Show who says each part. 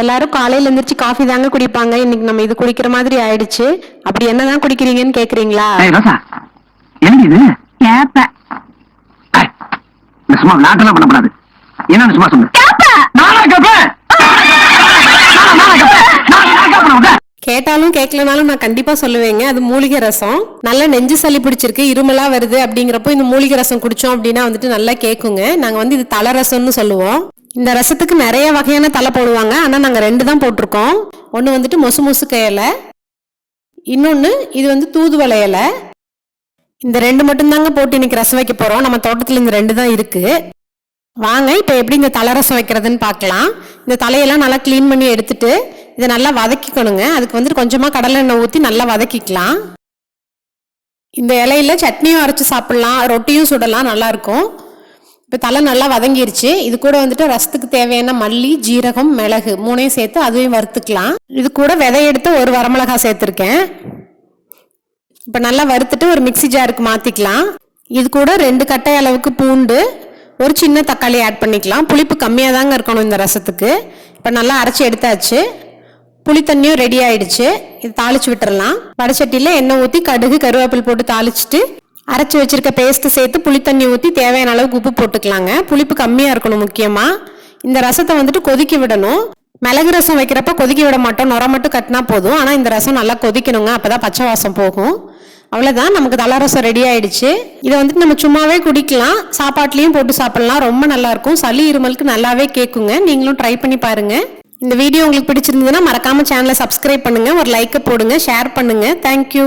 Speaker 1: எல்லாரும் காலையில எந்திரிச்சு காஃபி தாங்க குடிப்பாங்க. இன்னைக்கு நம்ம இது குடிக்கிற மாதிரி ஆயிடுச்சு. அப்படி என்னதான் குடிக்கிறீங்கன்னு கேக்குறீங்களா?
Speaker 2: இது கேப்ப சும்மா விளையாட்டெல்லாம் பண்ணக்கூடாது. என்ன சும்மா சொல்லு.
Speaker 1: கேட்டாலும் கேட்கலனாலும் நான் கண்டிப்பா சொல்லுவேங்க, அது மூலிகை ரசம். நல்லா நெஞ்சு சளி பிடிச்சிருக்கு, இருமலா வருது அப்படிங்கிறப்போ இந்த மூலிகை ரசம் குடிச்சோம் அப்படின்னா வந்துட்டு நல்லா கேக்குங்க. நாங்க இது தலை ரசம்னு சொல்லுவோம். இந்த ரசத்துக்கு நிறைய வகையான தலை போடுவாங்க. ஆனா நாங்க 2 தான் போட்டிருக்கோம். ஒன்று வந்துட்டு மொசு மொசுக்க இலை, இன்னொன்று இது தூதுவளை இலை. இந்த 2 மட்டும்தாங்க போட்டு இன்னைக்கு ரசம் வைக்க போறோம். நம்ம தோட்டத்தில் இந்த 2 தான் இருக்கு. வாங்க இப்போ எப்படி இந்த தலை ரசம் வைக்கிறதுன்னு பார்க்கலாம். இந்த தலையெல்லாம் நல்லா க்ளீன் பண்ணி எடுத்துட்டு இதை நல்லா வதக்கிக்கணுங்க. அதுக்கு கொஞ்சமாக கடலை எண்ணெய் ஊற்றி நல்லா வதக்கிக்கலாம். இந்த இலையில சட்னியும் அரைச்சி சாப்பிட்லாம், ரொட்டியும் சுடலாம், நல்லா இருக்கும். இப்போ தலை நல்லா வதங்கிருச்சு. இது கூட ரசத்துக்கு தேவையான மல்லி, ஜீரகம், மிளகு 3ஐயும் சேர்த்து அதையும் வறுத்துக்கலாம். இது கூட விதை எடுத்து ஒரு வரமிளகாய் சேர்த்துருக்கேன். இப்போ நல்லா வறுத்துட்டு ஒரு மிக்சி ஜாருக்கு மாற்றிக்கலாம். இது கூட 2 கட்டை அளவுக்கு பூண்டு, ஒரு சின்ன தக்காளி ஆட் பண்ணிக்கலாம். புளிப்பு கம்மியாக தாங்க இருக்கணும் இந்த ரசத்துக்கு. இப்போ நல்லா அரைச்சி எடுத்தாச்சு. புளி தண்ணியும் ரெடி ஆயிடுச்சு. இது தாளிச்சு விட்டுறலாம். வடச்சட்டியில் எண்ணெய் ஊற்றி கடுகு கருவேப்பில் போட்டு தாளிச்சுட்டு அரைச்சி வச்சிருக்க பேஸ்ட்டு சேர்த்து புளி தண்ணி ஊற்றி தேவையான அளவுக்கு உப்பு போட்டுக்கலாங்க. புளிப்பு கம்மியாக இருக்கணும். முக்கியமாக இந்த ரசத்தை கொதிக்க விடணும். மிளகு ரசம் வைக்கிறப்ப கொதிக்க விட மாட்டோம், நுர மட்டும் கட்டினா போதும். ஆனால் இந்த ரசம் நல்லா கொதிக்கணுங்க, அப்போதான் பச்சை வாசம் போகும். அவ்வளோதான், நமக்கு தலை ரசம் ரெடி ஆயிடுச்சு. இதை நம்ம சும்மாவே குடிக்கலாம், சாப்பாட்லேயும் போட்டு சாப்பிடலாம். ரொம்ப நல்லா இருக்கும். சளி இருமலுக்கு நல்லாவே கேட்குங்க. நீங்களும் ட்ரை பண்ணி பாருங்க. இந்த வீடியோ உங்களுக்கு பிடிச்சிருந்ததுன்னா மறக்காம சேனலை சப்ஸ்கிரைப் பண்ணுங்க, ஒரு லைக்கை போடுங்க, ஷேர் பண்ணுங்க. தேங்க்யூ.